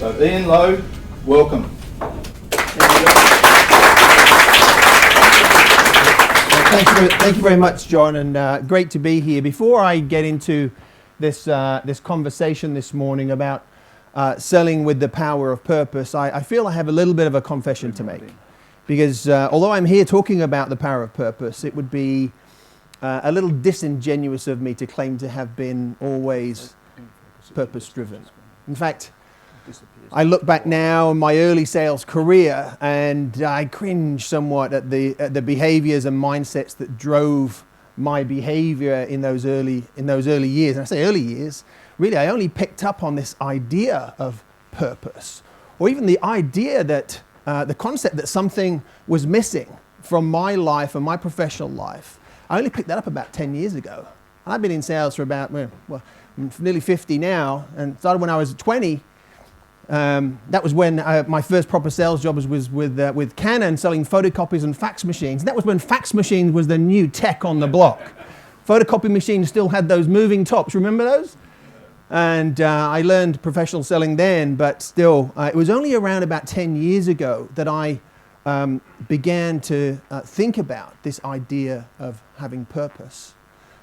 So Ian Lowe, welcome. Thank you very much, John, and great to be here. Before I get into this conversation this morning about selling with the power of purpose, I feel I have a little bit of a confession to make. Because although I'm here talking about the power of purpose, it would be a little disingenuous of me to claim to have been always purpose-driven. In fact, I look back now on my early sales career and I cringe somewhat at the behaviors and mindsets that drove my behavior in those early years. And I say early years, really I only picked up on this idea of purpose, or even the idea that the concept that something was missing from my life and my professional life. I only picked that up about 10 years ago. And I've been in sales for about, well, I'm nearly 50 now, and started when I was 20. That was when my first proper sales job was with Canon, selling photocopies and fax machines. That was when fax machines was the new tech on the block. Photocopy machines still had those moving tops, remember those? And I learned professional selling then, but still, it was only around about 10 years ago that I began to think about this idea of having purpose.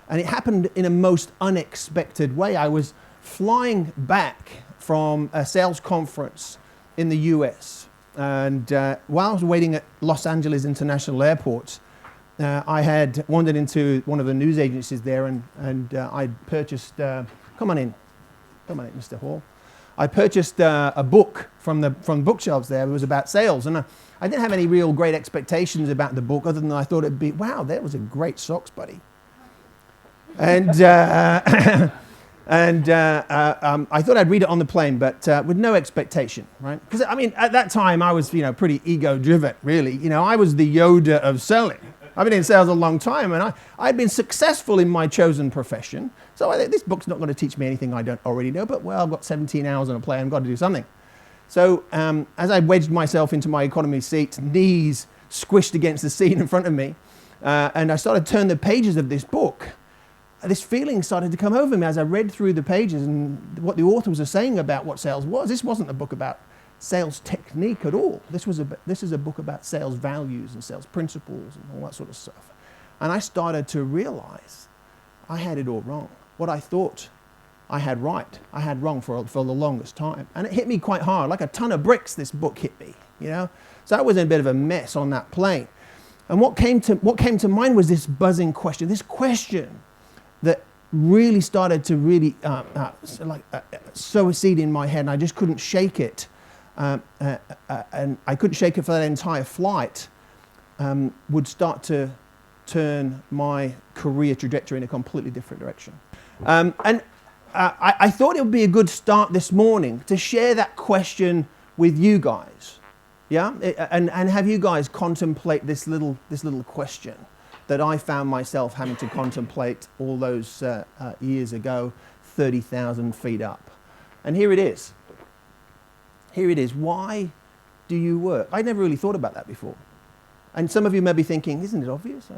And it happened in a most unexpected way. I was flying back from a sales conference in the US. And while I was waiting at Los Angeles International Airport, I had wandered into one of the news agencies there and I purchased, come on in, Mr. Hall. I purchased a book from bookshelves there. It was about sales. And I didn't have any real great expectations about the book other than I thought it'd be, wow, that was a great socks, buddy. And I thought I'd read it on the plane, but with no expectation, right? Because I mean, at that time I was, pretty ego-driven, really. I was the Yoda of selling. I've been in sales a long time, and I'd been successful in my chosen profession. So I think this book's not going to teach me anything I don't already know. But well, I've got 17 hours on a plane. I've got to do something. So as I wedged myself into my economy seat, knees squished against the seat in front of me, and I started to turn the pages of this book. This feeling started to come over me as I read through the pages and what the author was saying about what sales was. This wasn't a book about sales technique at all. This is a book about sales values and sales principles and all that sort of stuff. And I started to realize I had it all wrong. What I thought I had right, I had wrong for the longest time. And it hit me quite hard, like a ton of bricks this book hit me, So I was in a bit of a mess on that plane. And what came to mind was this buzzing question, this question that really started to sow a seed in my head, and I just couldn't shake it. And I couldn't shake it for that entire flight, would start to turn my career trajectory in a completely different direction. I thought it would be a good start this morning to share that question with you guys, and have you guys contemplate this little question that I found myself having to contemplate all those years ago, 30,000 feet up. And here it is. Why do you work? I never really thought about that before. And some of you may be thinking, isn't it obvious?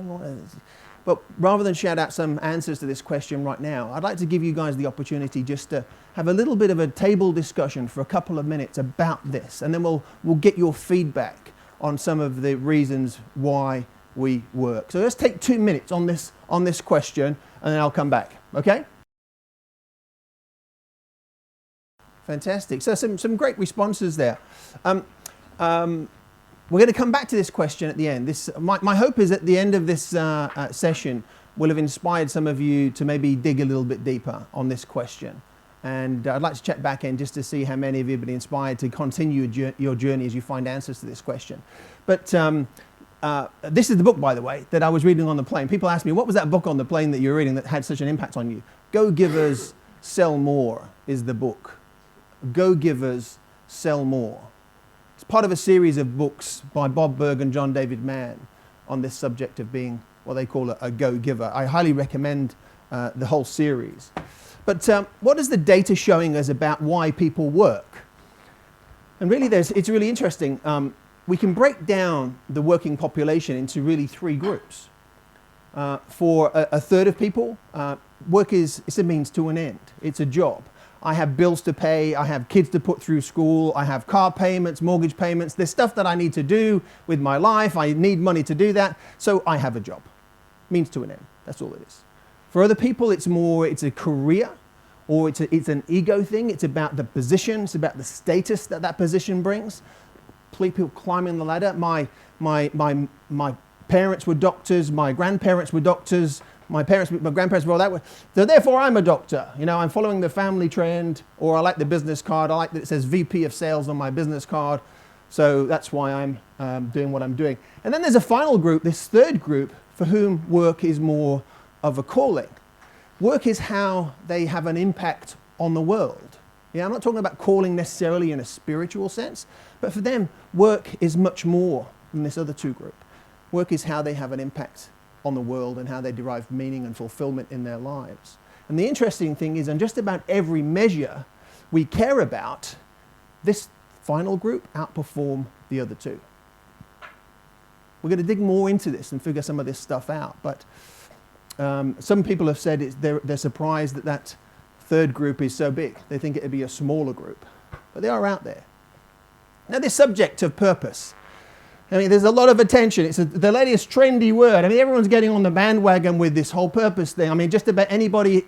But rather than shout out some answers to this question right now, I'd like to give you guys the opportunity just to have a little bit of a table discussion for a couple of minutes about this. And then we'll get your feedback on some of the reasons why we work. So let's take 2 minutes on this question, and then I'll come back. Okay? Fantastic. So some great responses there. We're going to come back to this question at the end. My hope is at the end of this session will have inspired some of you to maybe dig a little bit deeper on this question. And I'd like to check back in just to see how many of you have been inspired to continue your journey as you find answers to this question. But this is the book, by the way, that I was reading on the plane. People ask me, what was that book on the plane that you were reading that had such an impact on you? Go Givers, Sell More is the book. Go Givers, Sell More. It's part of a series of books by Bob Burg and John David Mann on this subject of being what they call a go-giver. I highly recommend the whole series. But what is the data showing us about why people work? And really, it's really interesting. We can break down the working population into really 3 groups. For a third of people, work is a means to an end. It's a job. I have bills to pay, I have kids to put through school, I have car payments, mortgage payments, there's stuff that I need to do with my life, I need money to do that, so I have a job. Means to an end, that's all it is. For other people, it's a career, or it's an ego thing, it's about the position, it's about the status that that position brings. People climbing the ladder. My parents were doctors, my grandparents were doctors, my grandparents were all that way. So therefore I'm a doctor. You know, I'm following the family trend, or I like the business card. I like that it says VP of sales on my business card. So that's why I'm doing what I'm doing. And then there's a final group, this third group, for whom work is more of a calling. Work is how they have an impact on the world. Yeah, I'm not talking about calling necessarily in a spiritual sense, but for them, work is much more than this other two group. Work is how they have an impact on the world and how they derive meaning and fulfillment in their lives. And the interesting thing is, on just about every measure we care about, this final group outperform the other two. We're going to dig more into this and figure some of this stuff out, but some people have said they're surprised that third group is so big. They think it would be a smaller group, but they are out there. Now, this subject of purpose, I mean, there's a lot of attention. It's the latest trendy word. I mean, everyone's getting on the bandwagon with this whole purpose thing. I mean, just about anybody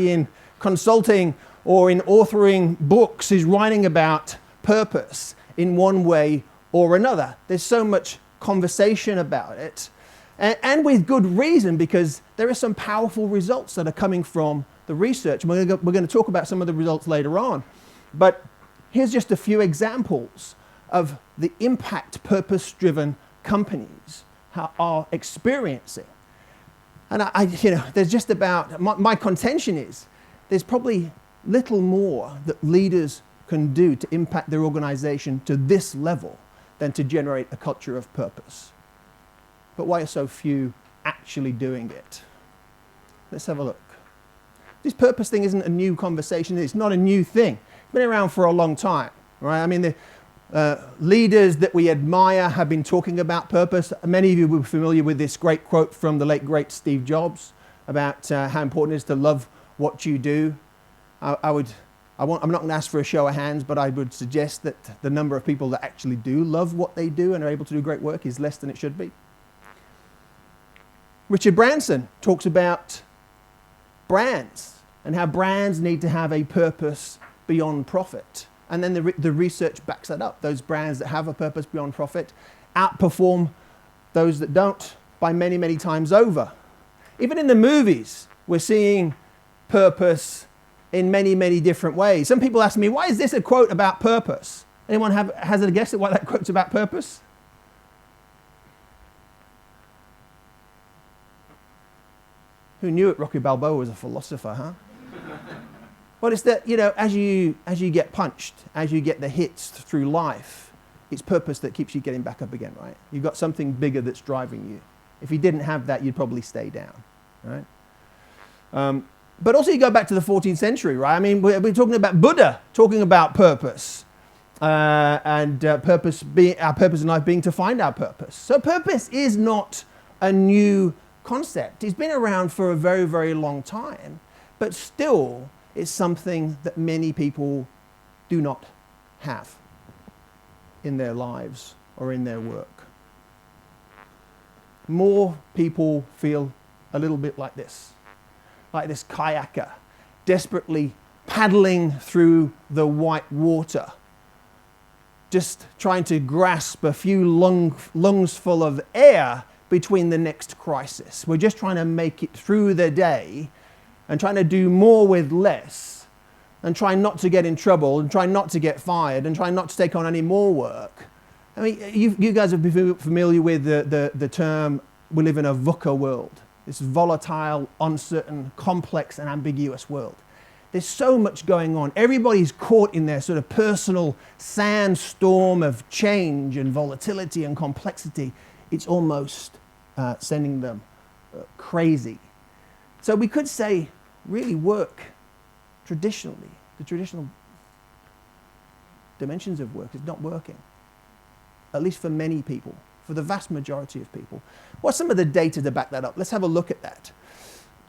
in consulting or in authoring books is writing about purpose in one way or another. There's so much conversation about it, and with good reason, because there are some powerful results that are coming from the research. We're going to talk about some of the results later on. But here's just a few examples of the impact purpose-driven companies are experiencing. And there's just about, my contention is, there's probably little more that leaders can do to impact their organization to this level than to generate a culture of purpose. But why are so few actually doing it? Let's have a look. This purpose thing isn't a new conversation. It's not a new thing. It's been around for a long time, right? I mean, the leaders that we admire have been talking about purpose. Many of you will be familiar with this great quote from the late, great Steve Jobs about how important it is to love what you do. I'm not going to ask for a show of hands, but I would suggest that the number of people that actually do love what they do and are able to do great work is less than it should be. Richard Branson talks about brands and how brands need to have a purpose beyond profit. And then the research backs that up. Those brands that have a purpose beyond profit outperform those that don't by many, many times over. Even in the movies, we're seeing purpose in many, many different ways. Some people ask me, why is this a quote about purpose? Anyone has a guess at why that quote's about purpose? Who knew it? Rocky Balboa was a philosopher, huh? Well, it's that, as you get punched, as you get the hits through life, it's purpose that keeps you getting back up again, right? You've got something bigger that's driving you. If you didn't have that, you'd probably stay down, right? But also you go back to the 14th century, right? I mean, we're talking about Buddha, talking about purpose, and our purpose in life being to find our purpose. So purpose is not a new concept. It's been around for a very, very long time, but still it's something that many people do not have in their lives or in their work. More people feel a little bit like this kayaker, desperately paddling through the white water, just trying to grasp a few lungs full of air between the next crisis. We're just trying to make it through the day and trying to do more with less and trying not to get in trouble and trying not to get fired and trying not to take on any more work. I mean, you guys have been familiar with the term, we live in a VUCA world, this volatile, uncertain, complex and ambiguous world. There's so much going on. Everybody's caught in their sort of personal sandstorm of change and volatility and complexity. It's almost sending them crazy. So we could say, really work traditionally, the traditional dimensions of work is not working, at least for many people, for the vast majority of people. What's some of the data to back that up? Let's have a look at that.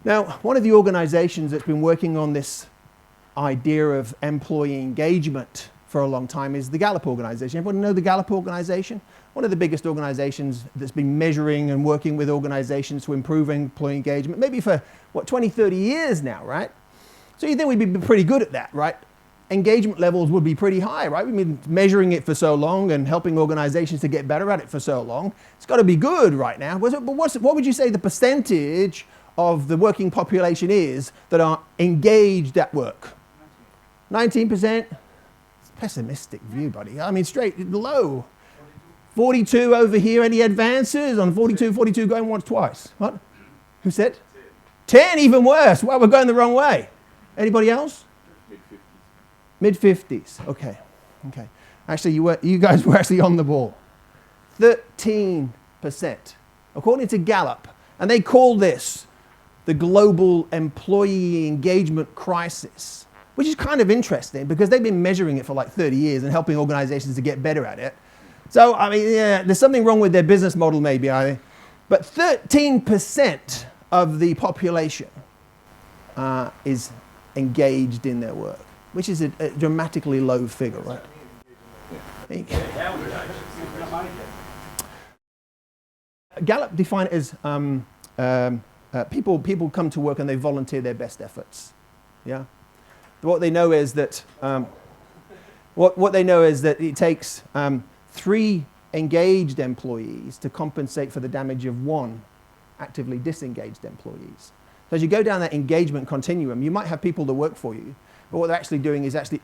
Now, one of the organizations that's been working on this idea of employee engagement for a long time is the Gallup organization. Everyone know the Gallup organization? One of the biggest organizations that's been measuring and working with organizations to improve employee engagement, maybe for, 20, 30 years now, right? So you think we'd be pretty good at that, right? Engagement levels would be pretty high, right? We've been measuring it for so long and helping organizations to get better at it for so long. It's got to be good right now. But what would you say the percentage of the working population is that are engaged at work? 19%? Pessimistic view, buddy. I mean, straight low. 42 over here. Any advances on 42? 42 going once, twice. What? Who said? 10, even worse. Well, we're going the wrong way. Anybody else? Mid-50s. Okay. Actually, you guys were actually on the ball. 13%, according to Gallup, and they call this the global employee engagement crisis, which is kind of interesting because they've been measuring it for like 30 years and helping organizations to get better at it. So, I mean, yeah, there's something wrong with their business model maybe, I think. But 13% of the population is engaged in their work, which is a dramatically low figure, right? Gallup define it as people come to work and they volunteer their best efforts. Yeah. What they know is that what they know is that it takes 3 engaged employees to compensate for the damage of 1 actively disengaged employees. So as you go down that engagement continuum, you might have people that work for you, but what they're actually doing is actually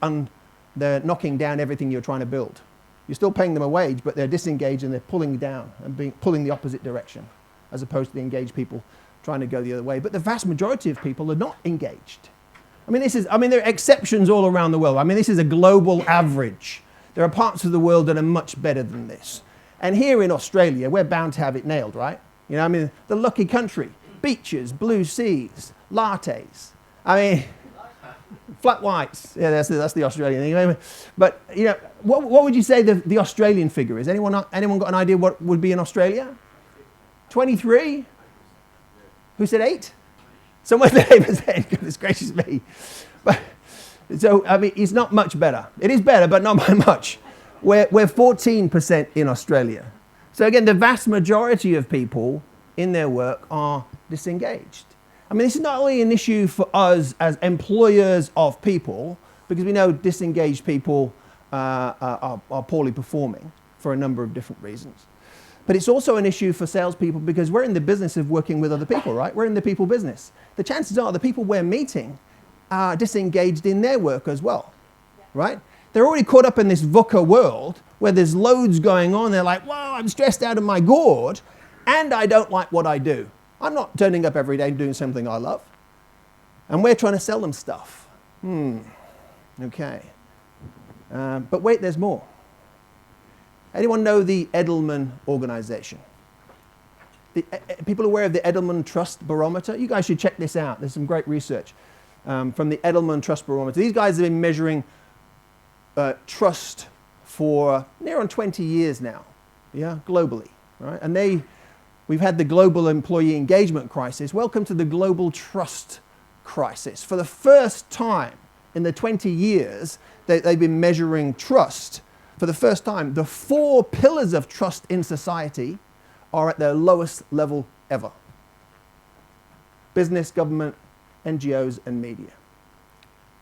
they're knocking down everything you're trying to build. You're still paying them a wage, but they're disengaged and they're pulling down and pulling the opposite direction, as opposed to the engaged people trying to go the other way. But the vast majority of people are not engaged. I mean, there are exceptions all around the world. I mean, this is a global average. There are parts of the world that are much better than this. And here in Australia, we're bound to have it nailed, right? You know, I mean, the lucky country. Beaches, blue seas, lattes. I mean, flat whites. Yeah, that's the Australian thing. But, you know, what would you say the Australian figure is? Anyone got an idea what would be in Australia? 23? Who said 8? Someone said 8%. Goodness gracious me. But, so, I mean, it's not much better. It is better, but not by much. We're 14% in Australia. So again, the vast majority of people in their work are disengaged. I mean, this is not only an issue for us as employers of people, because we know disengaged people are poorly performing for a number of different reasons. But it's also an issue for salespeople because we're in the business of working with other people, right? We're in the people business. The chances are the people we're meeting are disengaged in their work as well, right? They're already caught up in this VUCA world where there's loads going on. They're like, well, I'm stressed out of my gourd and I don't like what I do. I'm not turning up every day doing something I love. And we're trying to sell them stuff. Okay. But wait, there's more. Anyone know the Edelman organization? People aware of the Edelman Trust Barometer? You guys should check this out. There's some great research from the Edelman Trust Barometer. These guys have been measuring trust for near on 20 years now, yeah, globally, right? And we've had the global employee engagement crisis. Welcome to the global trust crisis. For the first time in the 20 years that they've been measuring trust, for the first time, the 4 pillars of trust in society are at their lowest level ever. Business, government, NGOs, and media.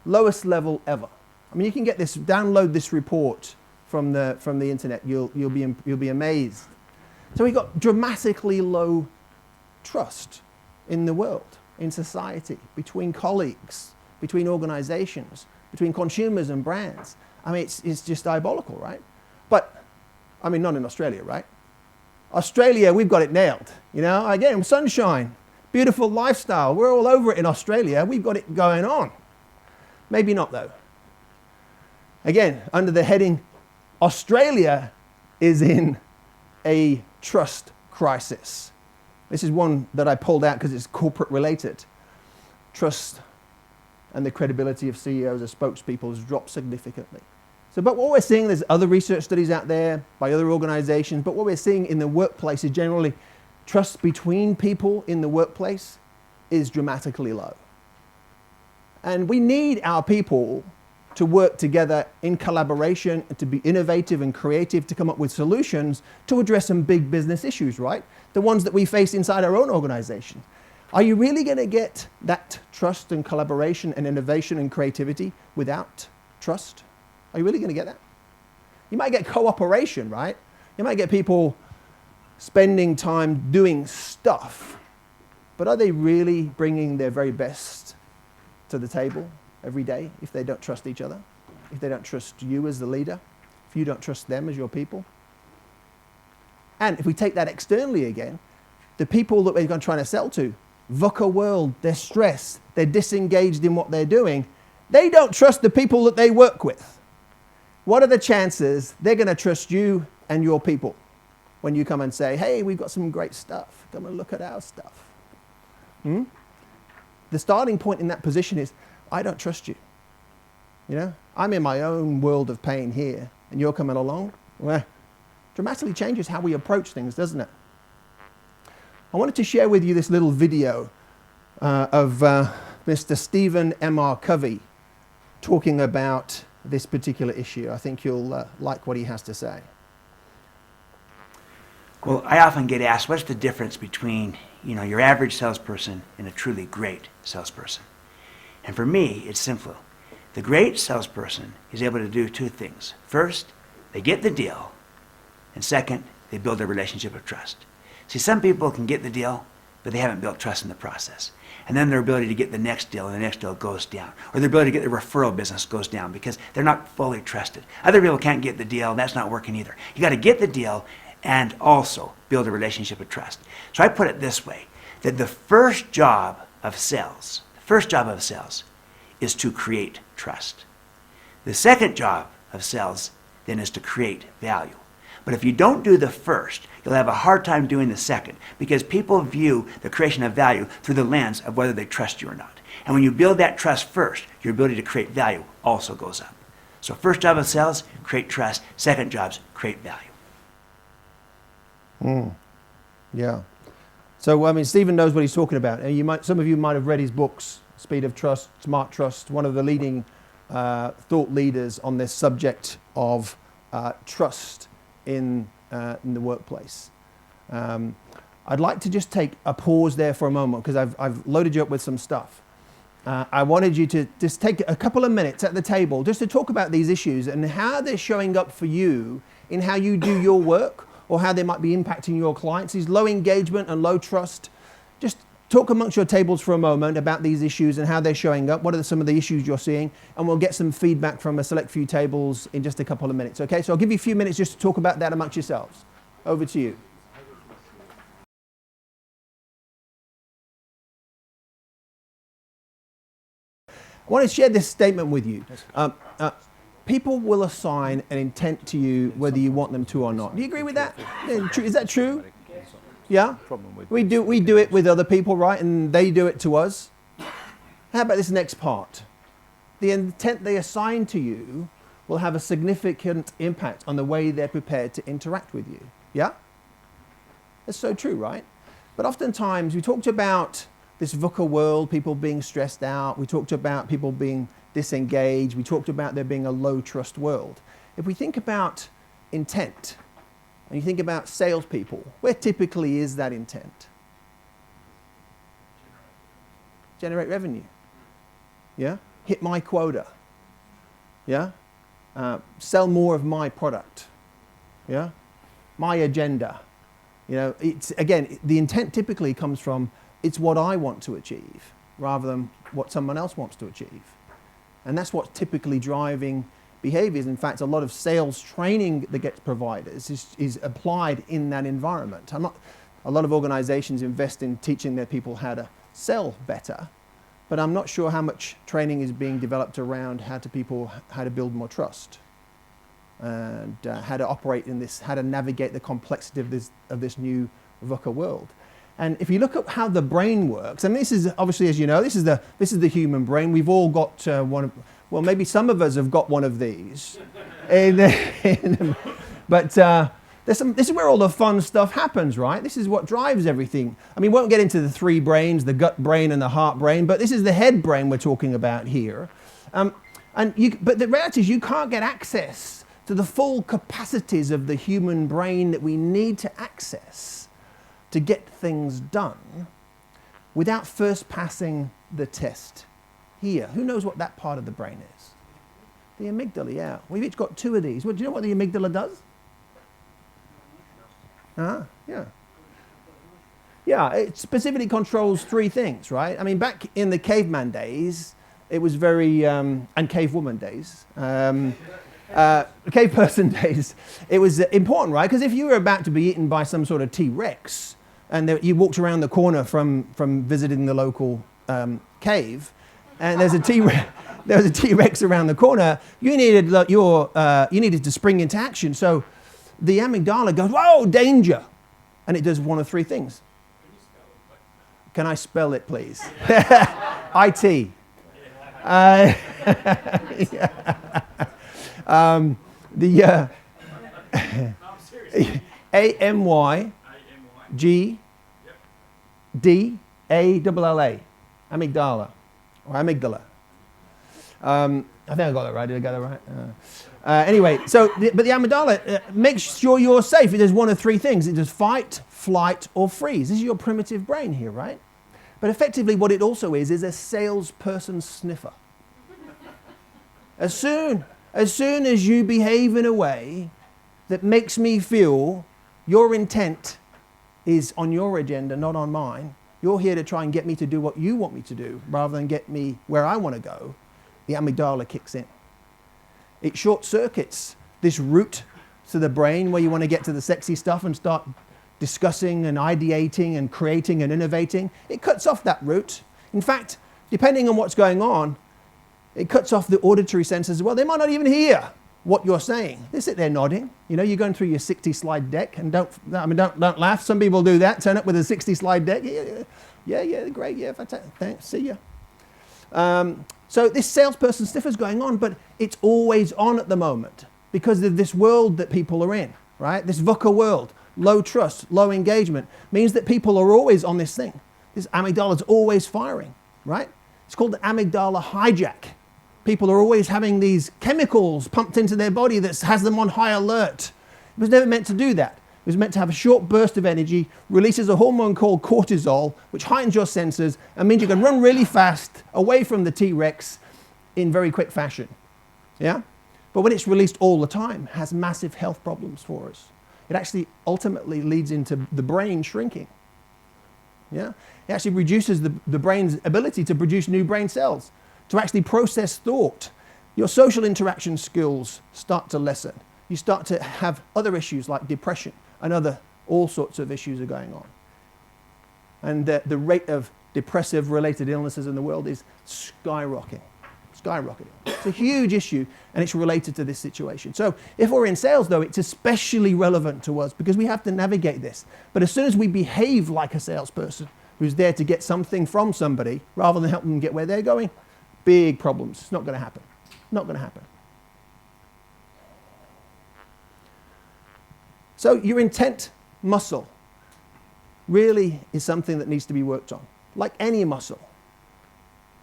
Lowest level ever. I mean, you can download this report from the internet. You'll be amazed. So we've got dramatically low trust in the world, in society, between colleagues, between organizations, between consumers and brands. I mean, it's just diabolical, right? But, I mean, not in Australia, right? Australia, we've got it nailed. You know, again, sunshine, beautiful lifestyle. We're all over it in Australia. We've got it going on. Maybe not, though. Again, under the heading, Australia is in a trust crisis. This is one that I pulled out because it's corporate related. Trust and the credibility of CEOs as spokespeople has dropped significantly. So, but what we're seeing, there's other research studies out there by other organizations, but what we're seeing in the workplace is generally trust between people in the workplace is dramatically low. And we need our people to work together in collaboration, to be innovative and creative, to come up with solutions to address some big business issues, right? The ones that we face inside our own organization. Are you really going to get that trust and collaboration and innovation and creativity without trust? Are you really going to get that? You might get cooperation, right? You might get people spending time doing stuff, but are they really bringing their very best to the table every day if they don't trust each other? If they don't trust you as the leader? If you don't trust them as your people? And if we take that externally again, the people that we're trying to sell to, VUCA world, they're stressed, they're disengaged in what they're doing. They don't trust the people that they work with. What are the chances they're going to trust you and your people when you come and say, hey, we've got some great stuff, come and look at our stuff? The starting point in that position is, I don't trust you. You know, I'm in my own world of pain here, and you're coming along. Well, dramatically changes how we approach things, doesn't it? I wanted to share with you this little video of Mr. Stephen M.R. Covey talking about this particular issue. I think you'll like what he has to say. Well, I often get asked, what's the difference between, your average salesperson and a truly great salesperson? And for me, it's simple. The great salesperson is able to do two things. First, they get the deal. And second, they build a relationship of trust. See, some people can get the deal, but they haven't built trust in the process. And then their ability to get the next deal and the next deal goes down. Or their ability to get the referral business goes down because they're not fully trusted. Other people can't get the deal, and that's not working either. You got to get the deal and also build a relationship of trust. So I put it this way, that the first job of sales is to create trust. The second job of sales then is to create value. But if you don't do the first, you'll have a hard time doing the second because people view the creation of value through the lens of whether they trust you or not. And when you build that trust first, your ability to create value also goes up. So first job of sales, create trust. Second job's create value. Yeah. So, Stephen knows what he's talking about. Some of you might have read his books, Speed of Trust, Smart Trust, one of the leading thought leaders on this subject of trust in the workplace. I'd like to just take a pause there for a moment because I've loaded you up with some stuff. I wanted you to just take a couple of minutes at the table just to talk about these issues and how they're showing up for you in how you do your work or how they might be impacting your clients. These low engagement and low trust. Just talk amongst your tables for a moment about these issues and how they're showing up. What are some of the issues you're seeing? And we'll get some feedback from a select few tables in just a couple of minutes. Okay, so I'll give you a few minutes just to talk about that amongst yourselves. Over to you. I want to share this statement with you. People will assign an intent to you whether you want them to or not. Do you agree with that? Is that true? Yeah? We do it with other people, right? And they do it to us. How about this next part? The intent they assign to you will have a significant impact on the way they're prepared to interact with you. Yeah? That's so true, right? But oftentimes we talked about this VUCA world, people being stressed out. We talked about people being disengaged. We talked about there being a low trust world. If we think about intent, and you think about salespeople, where typically is that intent? Generate revenue. Yeah? Hit my quota. Yeah? Sell more of my product. Yeah? My agenda. It's again, the intent typically comes from it's what I want to achieve rather than what someone else wants to achieve. And that's what's typically driving behaviors. In fact, a lot of sales training that gets provided is applied in that environment. A lot of organizations invest in teaching their people how to sell better, but I'm not sure how much training is being developed around how to build more trust and how to operate in this, how to navigate the complexity of this new VUCA world. And if you look at how the brain works, and this is obviously, as you know, this is the human brain. We've all got well, maybe some of us have got one of these. But This is where all the fun stuff happens, right? This is what drives everything. I mean, we won't get into the three brains, the gut brain and the heart brain, but this is the head brain we're talking about here. But the reality is you can't get access to the full capacities of the human brain that we need to access to get things done without first passing the test here. Who knows what that part of the brain is? The amygdala, yeah. We've each got two of these. Well, do you know what the amygdala does? Yeah. Yeah, it specifically controls three things, right? I mean, back in the caveman days, it was very, and cavewoman days, cave person days, it was important, right? Because if you were about to be eaten by some sort of T-Rex, and you walked around the corner from visiting the local cave, and there's a T-Rex around the corner, you needed to spring into action. So the amygdala goes, whoa, danger. And it does one of three things. Can I spell it, please? IT. AMYGDALLA. Amygdala. Or amygdala. I think I got that right. Did I get that right? Anyway, but the amygdala makes sure you're safe. It does one of three things. It does fight, flight, or freeze. This is your primitive brain here, right? But effectively what it also is a salesperson sniffer. As soon as you behave in a way that makes me feel your intent is on your agenda, not on mine, you're here to try and get me to do what you want me to do rather than get me where I want to go, the amygdala kicks in. It short circuits this route to the brain where you want to get to the sexy stuff and start discussing and ideating and creating and innovating. It cuts off that route. In fact, depending on what's going on, it cuts off the auditory senses as well. They might not even hear what you're saying. They sit there nodding. You know, you're going through your 60-slide deck, and don't laugh. Some people do that. Turn up with a 60-slide deck. Yeah, great. Yeah, fantastic. Thanks. See ya. So this salesperson sniffer's going on, but it's always on at the moment because of this world that people are in, right? This VUCA world, low trust, low engagement, means that people are always on this thing. This amygdala is always firing, right? It's called the amygdala hijack. People are always having these chemicals pumped into their body that has them on high alert. It was never meant to do that. It was meant to have a short burst of energy, releases a hormone called cortisol, which heightens your senses and means you can run really fast away from the T-Rex in very quick fashion. Yeah? But when it's released all the time, it has massive health problems for us. It actually ultimately leads into the brain shrinking. Yeah? It actually reduces the brain's ability to produce new brain cells, to actually process thought. Your social interaction skills start to lessen. You start to have other issues like depression and all sorts of issues are going on. And the rate of depressive related illnesses in the world is skyrocketing. It's a huge issue and it's related to this situation. So if we're in sales though, it's especially relevant to us because we have to navigate this. But as soon as we behave like a salesperson who's there to get something from somebody rather than help them get where they're going, big problems. It's not going to happen. Not going to happen. So your intent muscle really is something that needs to be worked on. Like any muscle.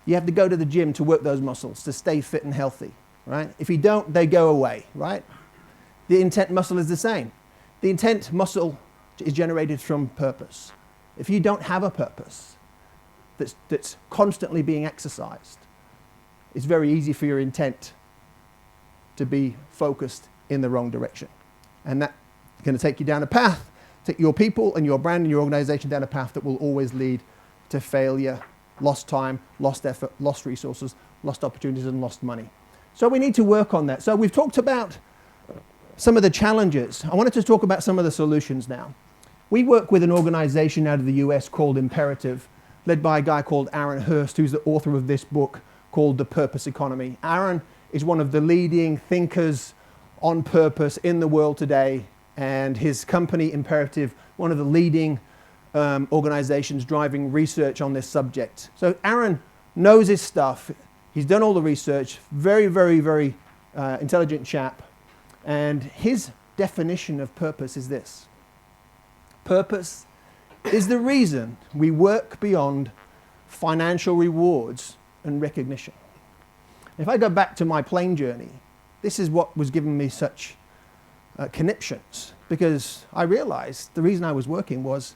You have to go to the gym to work those muscles, to stay fit and healthy, right? If you don't, they go away, right? The intent muscle is the same. The intent muscle is generated from purpose. If you don't have a purpose that's constantly being exercised, it's very easy for your intent to be focused in the wrong direction. And that's going to take you down a path, take your people and your brand and your organization down a path that will always lead to failure, lost time, lost effort, lost resources, lost opportunities, and lost money. So we need to work on that. So we've talked about some of the challenges. I wanted to talk about some of the solutions now. We work with an organization out of the US called Imperative, led by a guy called Aaron Hurst, who's the author of this book called The Purpose Economy. Aaron is one of the leading thinkers on purpose in the world today, and his company, Imperative, one of the leading organizations driving research on this subject. So Aaron knows his stuff. He's done all the research. Very, very, very intelligent chap. And his definition of purpose is this. Purpose is the reason we work beyond financial rewards and recognition. If I go back to my plane journey, this is what was giving me such conniptions, because I realized the reason I was working was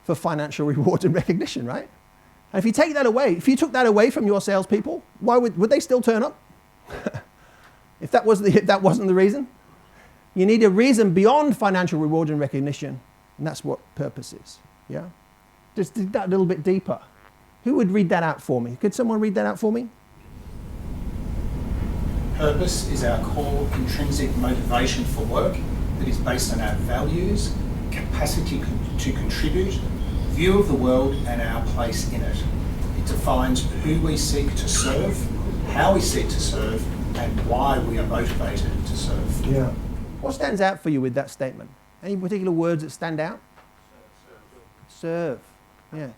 for financial rewards and recognition, right? And if you take that away, if you took that away from your salespeople, why would they still turn up? if that wasn't the reason? You need a reason beyond financial reward and recognition, and that's what purpose is. Yeah? Just dig that a little bit deeper. Who would read that out for me? Could someone read that out for me? Purpose is our core intrinsic motivation for work that is based on our values, capacity to contribute, view of the world and our place in it. It defines who we seek to serve, how we seek to serve, and why we are motivated to serve. Yeah. What stands out for you with that statement? Any particular words that stand out? Serve. Yeah.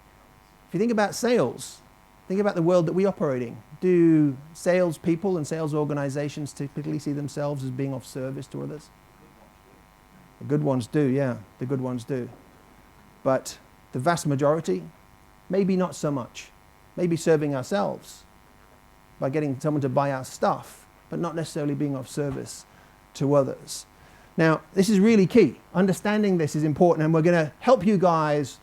If you think about sales, think about the world that we operate in. Do salespeople and sales organizations typically see themselves as being of service to others? The good ones do, yeah. The good ones do. But the vast majority, maybe not so much. Maybe serving ourselves by getting someone to buy our stuff, but not necessarily being of service to others. Now, this is really key. Understanding this is important, and we're going to help you guys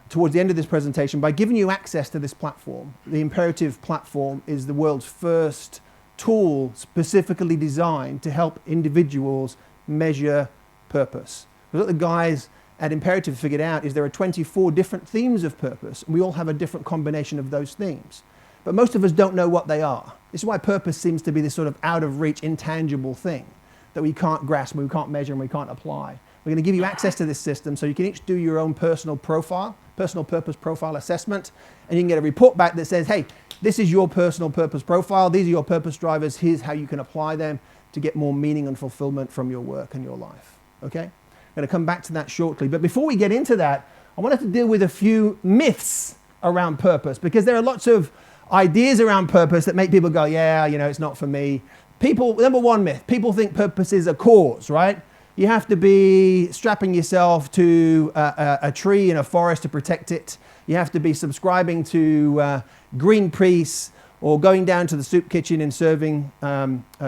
towards the end of this presentation by giving you access to this platform. The Imperative platform is the world's first tool specifically designed to help individuals measure purpose. What the guys at Imperative figured out is there are 24 different themes of purpose, and we all have a different combination of those themes. But most of us don't know what they are. This is why purpose seems to be this sort of out-of-reach, intangible thing that we can't grasp, we can't measure, and we can't apply. We're going to give you access to this system so you can each do your own personal purpose profile assessment, and you can get a report back that says, hey, this is your personal purpose profile, these are your purpose drivers, here's how you can apply them to get more meaning and fulfillment from your work and your life. Okay? I'm going to come back to that shortly. But before we get into that, I wanted to deal with a few myths around purpose, because there are lots of ideas around purpose that make people go, yeah, it's not for me. Number one myth, people think purpose is a cause, right? You have to be strapping yourself to a tree in a forest to protect it. You have to be subscribing to Greenpeace, or going down to the soup kitchen and serving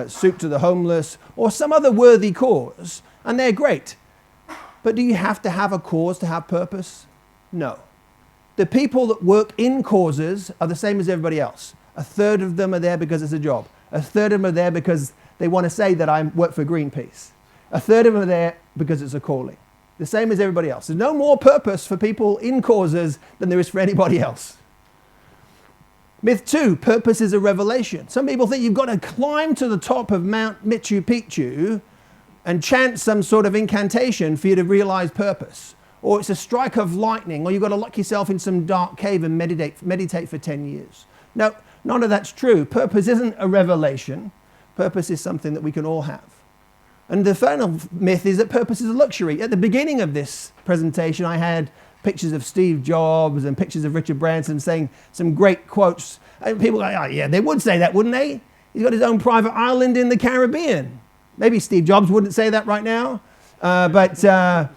soup to the homeless, or some other worthy cause. And they're great. But do you have to have a cause to have purpose? No. The people that work in causes are the same as everybody else. A third of them are there because it's a job. A third of them are there because they want to say that I work for Greenpeace. A third of them are there because it's a calling. The same as everybody else. There's no more purpose for people in causes than there is for anybody else. Myth 2, purpose is a revelation. Some people think you've got to climb to the top of Mount Machu Picchu and chant some sort of incantation for you to realize purpose. Or it's a strike of lightning, or you've got to lock yourself in some dark cave and meditate for 10 years. No, none of that's true. Purpose isn't a revelation. Purpose is something that we can all have. And the final myth is that purpose is a luxury. At the beginning of this presentation, I had pictures of Steve Jobs and pictures of Richard Branson saying some great quotes. And people go, oh yeah, they would say that, wouldn't they? He's got his own private island in the Caribbean. Maybe Steve Jobs wouldn't say that right now. The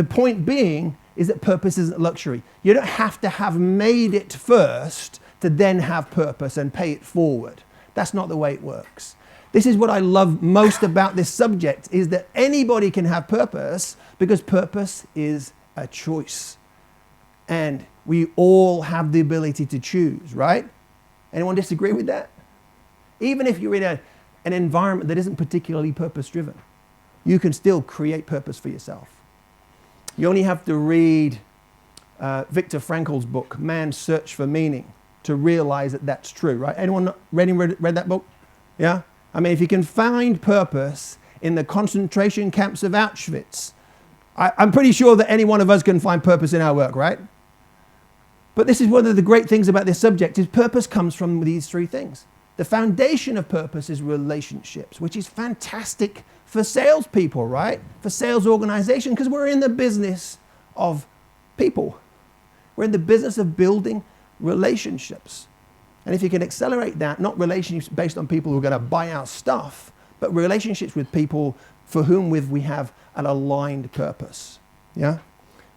point being is that purpose isn't a luxury. You don't have to have made it first to then have purpose and pay it forward. That's not the way it works. This is what I love most about this subject, is that anybody can have purpose, because purpose is a choice. And we all have the ability to choose, right? Anyone disagree with that? Even if you're in an environment that isn't particularly purpose-driven, you can still create purpose for yourself. You only have to read Viktor Frankl's book, Man's Search for Meaning, to realize that that's true, right? Anyone read that book? Yeah? I mean, if you can find purpose in the concentration camps of Auschwitz, I'm pretty sure that any one of us can find purpose in our work, right? But this is one of the great things about this subject, is purpose comes from these three things. The foundation of purpose is relationships, which is fantastic for salespeople, right? For sales organization, because we're in the business of people. We're in the business of building relationships. And if you can accelerate that, not relationships based on people who are going to buy our stuff, but relationships with people for whom we have an aligned purpose. Yeah?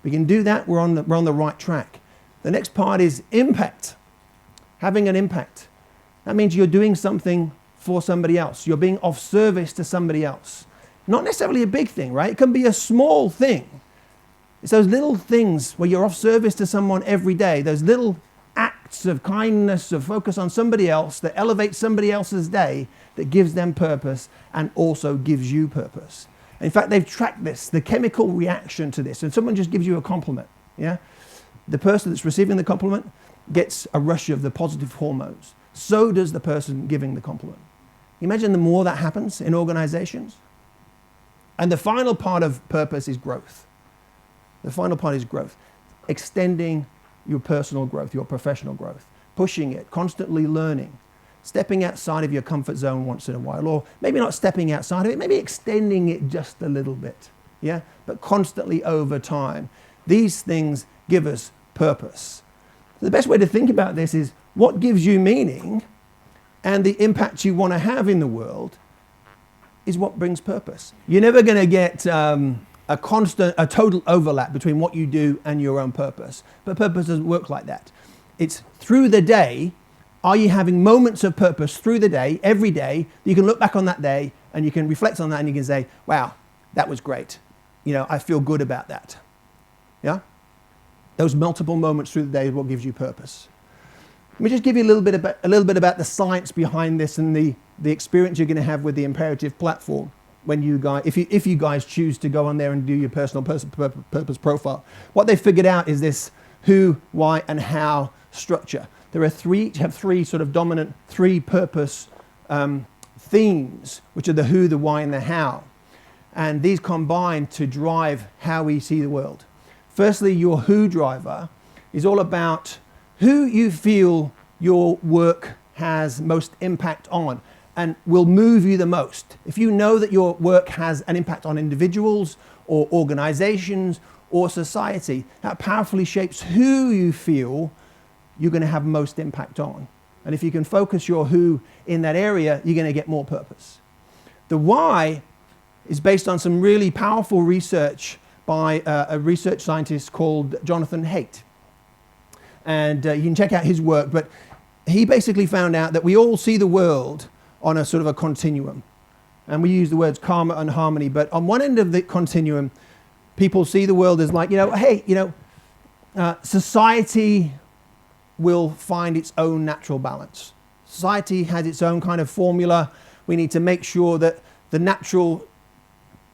We can do that, we're on the right track. The next part is impact. Having an impact. That means you're doing something for somebody else. You're being of service to somebody else. Not necessarily a big thing, right? It can be a small thing. It's those little things where you're of service to someone every day, those little acts of kindness, of focus on somebody else that elevate somebody else's day, that gives them purpose and also gives you purpose. In fact, they've tracked this, the chemical reaction to this. And someone just gives you a compliment, yeah? The person that's receiving the compliment gets a rush of the positive hormones. So does the person giving the compliment. Imagine the more that happens in organizations. And the final part of purpose is growth. The final part is growth. Extending your personal growth, your professional growth. Pushing it, constantly learning. Stepping outside of your comfort zone once in a while. Or maybe not stepping outside of it, maybe extending it just a little bit. Yeah? But constantly over time. These things give us purpose. The best way to think about this is what gives you meaning and the impact you want to have in the world is what brings purpose. You're never going to get a total overlap between what you do and your own purpose. But purpose doesn't work like that. It's through the day, are you having moments of purpose through the day, every day, you can look back on that day and you can reflect on that and you can say, wow, that was great. I feel good about that. Yeah? Those multiple moments through the day is what gives you purpose. Let me just give you a little bit about the science behind this and the experience you're going to have with the Imperative platform when you guys, if you guys choose to go on there and do your personal purpose profile. What they figured out is this who, why, and how structure. There are three sort of dominant purpose themes, which are the who, the why, and the how. And these combine to drive how we see the world. Firstly, your who driver is all about who you feel your work has most impact on and will move you the most. If you know that your work has an impact on individuals or organizations or society, that powerfully shapes who you feel you're going to have most impact on. And if you can focus your who in that area, you're going to get more purpose. The why is based on some really powerful research by a research scientist called Jonathan Haidt. And you can check out his work, but he basically found out that we all see the world on a sort of a continuum. And we use the words karma and harmony, but on one end of the continuum, people see the world as like, society will find its own natural balance. Society has its own kind of formula. We need to make sure that the natural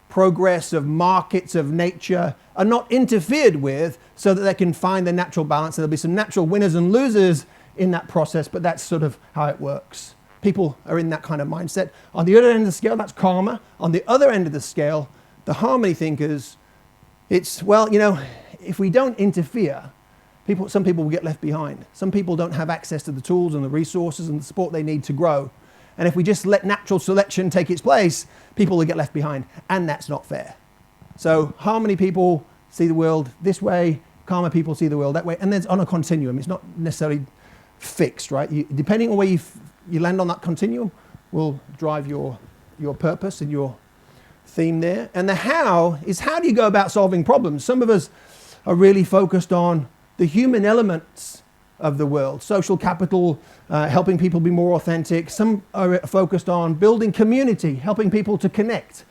progress of markets, of nature, are not interfered with so that they can find the natural balance. There'll be some natural winners and losers in that process, but that's sort of how it works. People are in that kind of mindset. On the other end of the scale, that's karma. On the other end of the scale, the harmony thinkers, it's, if we don't interfere, some people will get left behind. Some people don't have access to the tools and the resources and the support they need to grow. And if we just let natural selection take its place, people will get left behind. And that's not fair. So harmony people see the world this way, karma people see the world that way. And there's on a continuum. It's not necessarily fixed, right? Depending on where you land on that continuum will drive your purpose and your theme there. And the how is how do you go about solving problems? Some of us are really focused on the human elements of the world, social capital, helping people be more authentic. Some are focused on building community, helping people to connect.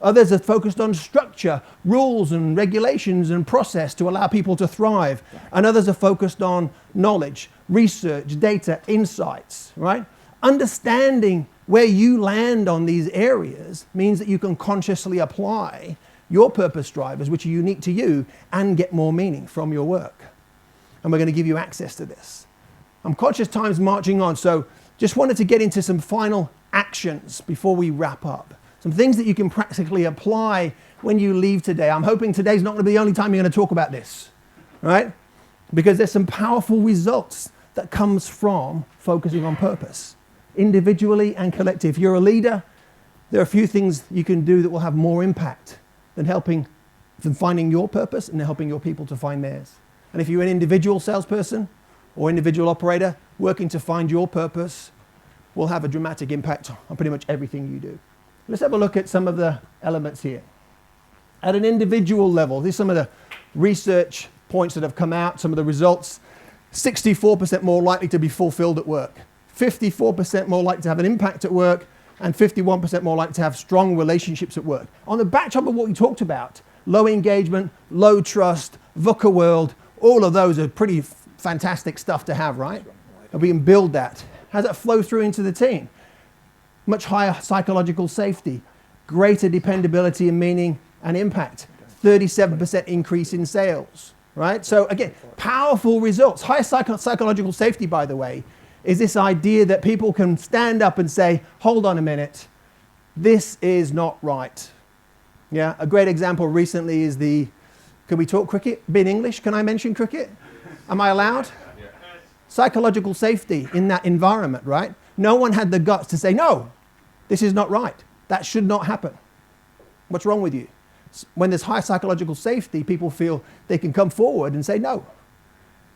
Others are focused on structure, rules and regulations and process to allow people to thrive. And others are focused on knowledge, research, data, insights, right? Understanding where you land on these areas means that you can consciously apply your purpose drivers, which are unique to you, and get more meaning from your work. And we're going to give you access to this. I'm conscious time's marching on, so just wanted to get into some final actions before we wrap up. Some things that you can practically apply when you leave today. I'm hoping today's not going to be the only time you're going to talk about this, right? Because there's some powerful results that comes from focusing on purpose, individually and collective. If you're a leader, there are a few things you can do that will have more impact than finding your purpose and helping your people to find theirs. And if you're an individual salesperson or individual operator working to find your purpose, will have a dramatic impact on pretty much everything you do. Let's have a look at some of the elements here. At an individual level, these are some of the research points that have come out, some of the results. 64% more likely to be fulfilled at work, 54% more likely to have an impact at work, and 51% more likely to have strong relationships at work. On the backdrop of what we talked about, low engagement, low trust, VUCA world, all of those are pretty fantastic stuff to have, right? And we can build that. How does that flow through into the team? Much higher psychological safety, greater dependability and meaning and impact, 37% increase in sales, right? So again, powerful results. Higher psychological safety, by the way, is this idea that people can stand up and say, hold on a minute, this is not right. Yeah, a great example recently is can we talk cricket? Be in English, can I mention cricket? Am I allowed? Yeah. Psychological safety in that environment, right? No one had the guts to say, no, this is not right. That should not happen. What's wrong with you? When there's high psychological safety, people feel they can come forward and say no.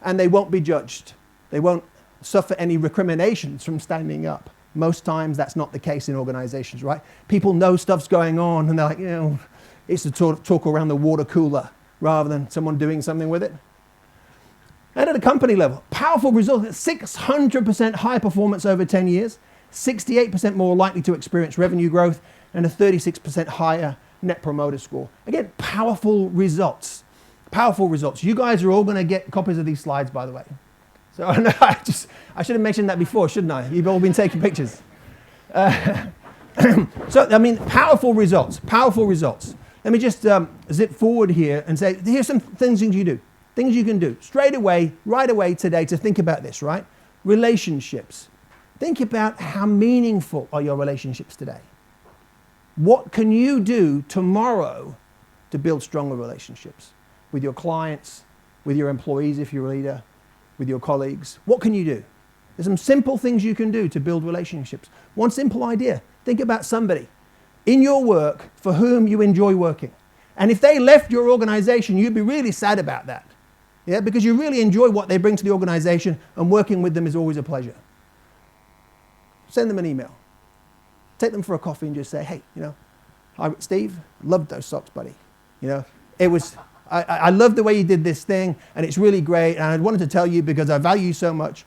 And they won't be judged. They won't suffer any recriminations from standing up. Most times that's not the case in organizations, right? People know stuff's going on and they're like, it's the talk around the water cooler rather than someone doing something with it. And at a company level, powerful results, 600% higher performance over 10 years, 68% more likely to experience revenue growth, and a 36% higher net promoter score. Again, powerful results. Powerful results. You guys are all going to get copies of these slides, by the way. So I should have mentioned that before, shouldn't I? You've all been taking pictures. So, I mean, powerful results. Powerful results. Let me just zip forward here and say, here's some things you do. Things you can do straight away, right away today to think about this, right? Relationships. Think about how meaningful are your relationships today. What can you do tomorrow to build stronger relationships with your clients, with your employees if you're a leader, with your colleagues? What can you do? There's some simple things you can do to build relationships. One simple idea. Think about somebody in your work for whom you enjoy working. And if they left your organization, you'd be really sad about that. Yeah, because you really enjoy what they bring to the organization and working with them is always a pleasure. Send them an email. Take them for a coffee and just say, hey, Steve, loved those socks, buddy. It was, I love the way you did this thing and it's really great and I wanted to tell you because I value you so much.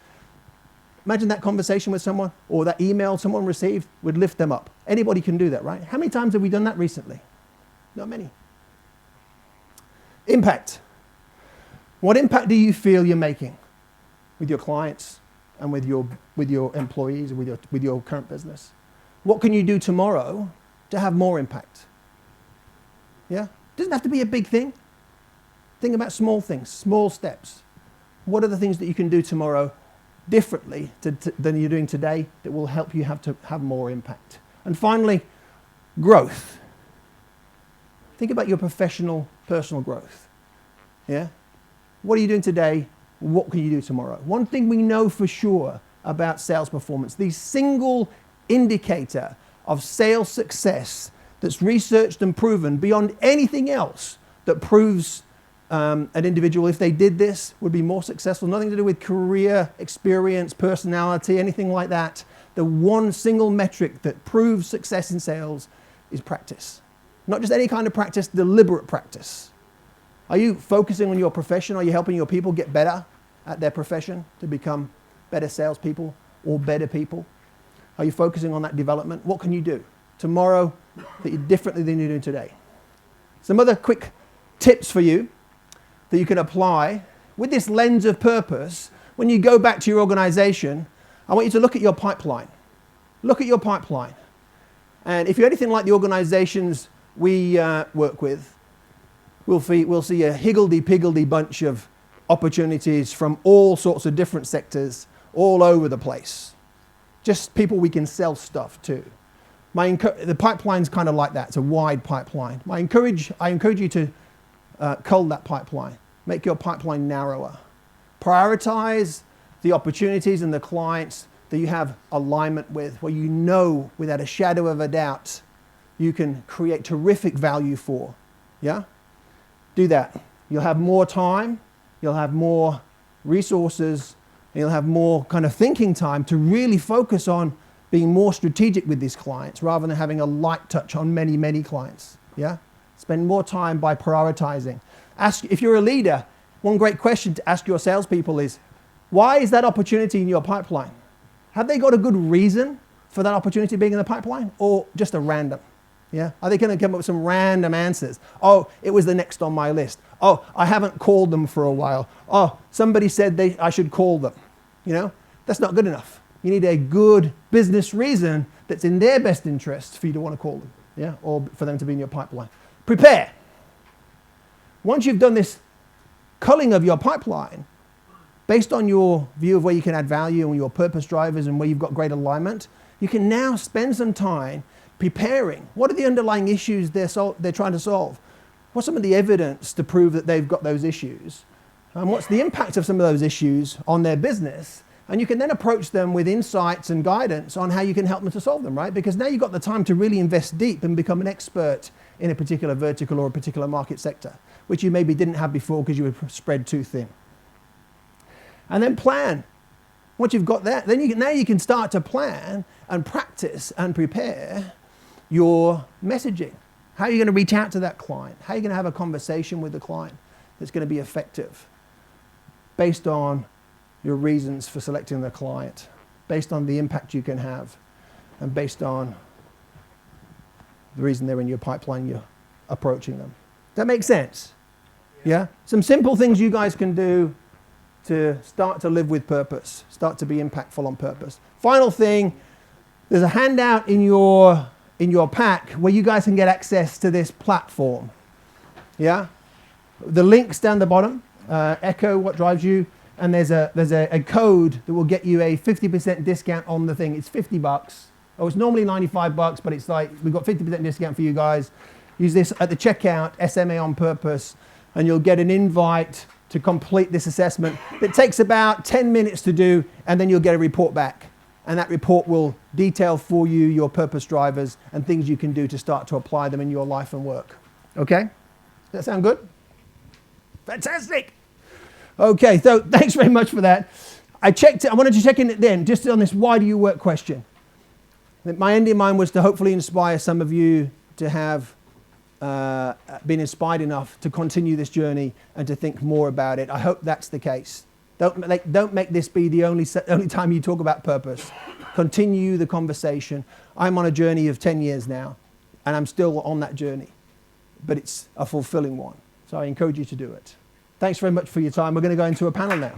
Imagine that conversation with someone or that email someone received would lift them up. Anybody can do that, right? How many times have we done that recently? Not many. Impact. What impact do you feel you're making with your clients and with your employees, with your current business? What can you do tomorrow to have more impact? Yeah? It doesn't have to be a big thing. Think about small things, small steps. What are the things that you can do tomorrow differently than you're doing today that will help you have more impact? And finally, growth. Think about your personal growth. Yeah? What are you doing today? What can you do tomorrow? One thing we know for sure about sales performance, the single indicator of sales success that's researched and proven beyond anything else that proves an individual, if they did this, would be more successful. Nothing to do with career, experience, personality, anything like that. The one single metric that proves success in sales is practice. Not just any kind of practice, deliberate practice. Are you focusing on your profession? Are you helping your people get better at their profession to become better salespeople or better people? Are you focusing on that development? What can you do tomorrow that you're differently than you're doing today? Some other quick tips for you that you can apply with this lens of purpose. When you go back to your organization, I want you to look at your pipeline. Look at your pipeline. And if you're anything like the organizations we work with, we'll see a higgledy-piggledy bunch of opportunities from all sorts of different sectors all over the place. Just people we can sell stuff to. The pipeline's kind of like that. It's a wide pipeline. I encourage you to cull that pipeline. Make your pipeline narrower. Prioritize the opportunities and the clients that you have alignment with, where you know without a shadow of a doubt you can create terrific value for. Yeah? Do that. You'll have more time, you'll have more resources, and you'll have more kind of thinking time to really focus on being more strategic with these clients rather than having a light touch on many, many clients. Yeah? Spend more time by prioritizing. If you're a leader, one great question to ask your salespeople is, why is that opportunity in your pipeline? Have they got a good reason for that opportunity being in the pipeline, or just a random? Yeah? Are they going to come up with some random answers? Oh, it was the next on my list. Oh, I haven't called them for a while. Oh, somebody said I should call them. You know, that's not good enough. You need a good business reason that's in their best interest for you to want to call them, yeah, or for them to be in your pipeline. Prepare. Once you've done this culling of your pipeline, based on your view of where you can add value and your purpose drivers and where you've got great alignment, you can now spend some time preparing. What are the underlying issues they're trying to solve? What's some of the evidence to prove that they've got those issues? And what's the impact of some of those issues on their business? And you can then approach them with insights and guidance on how you can help them to solve them, right? Because now you've got the time to really invest deep and become an expert in a particular vertical or a particular market sector, which you maybe didn't have before because you were spread too thin. And then plan. Once you've got that, then now you can start to plan and practice and prepare your messaging. How are you going to reach out to that client? How are you going to have a conversation with the client that's going to be effective based on your reasons for selecting the client, based on the impact you can have, and based on the reason they're in your pipeline, you're approaching them. Does that make sense? Yeah? Some simple things you guys can do to start to live with purpose, start to be impactful on purpose. Final thing, there's a handout in your pack where you guys can get access to this platform. Yeah? The link's down the bottom, echo what drives you, and there's a code that will get you a 50% discount on the thing. It's $50. Oh, it's normally $95, but it's like, we've got 50% discount for you guys. Use this at the checkout, SMA on purpose, and you'll get an invite to complete this assessment. It takes about 10 minutes to do, and then you'll get a report back. And that report will detail for you your purpose drivers and things you can do to start to apply them in your life and work. Okay? Does that sound good? Fantastic. Okay, so thanks very much for that. I wanted to check in at the end, just on this why do you work question. My end in mind was to hopefully inspire some of you to have been inspired enough to continue this journey and to think more about it. I hope that's the case. Don't make this be the only time you talk about purpose. Continue the conversation. I'm on a journey of 10 years now, and I'm still on that journey, but it's a fulfilling one. So I encourage you to do it. Thanks very much for your time. We're going to go into a panel now.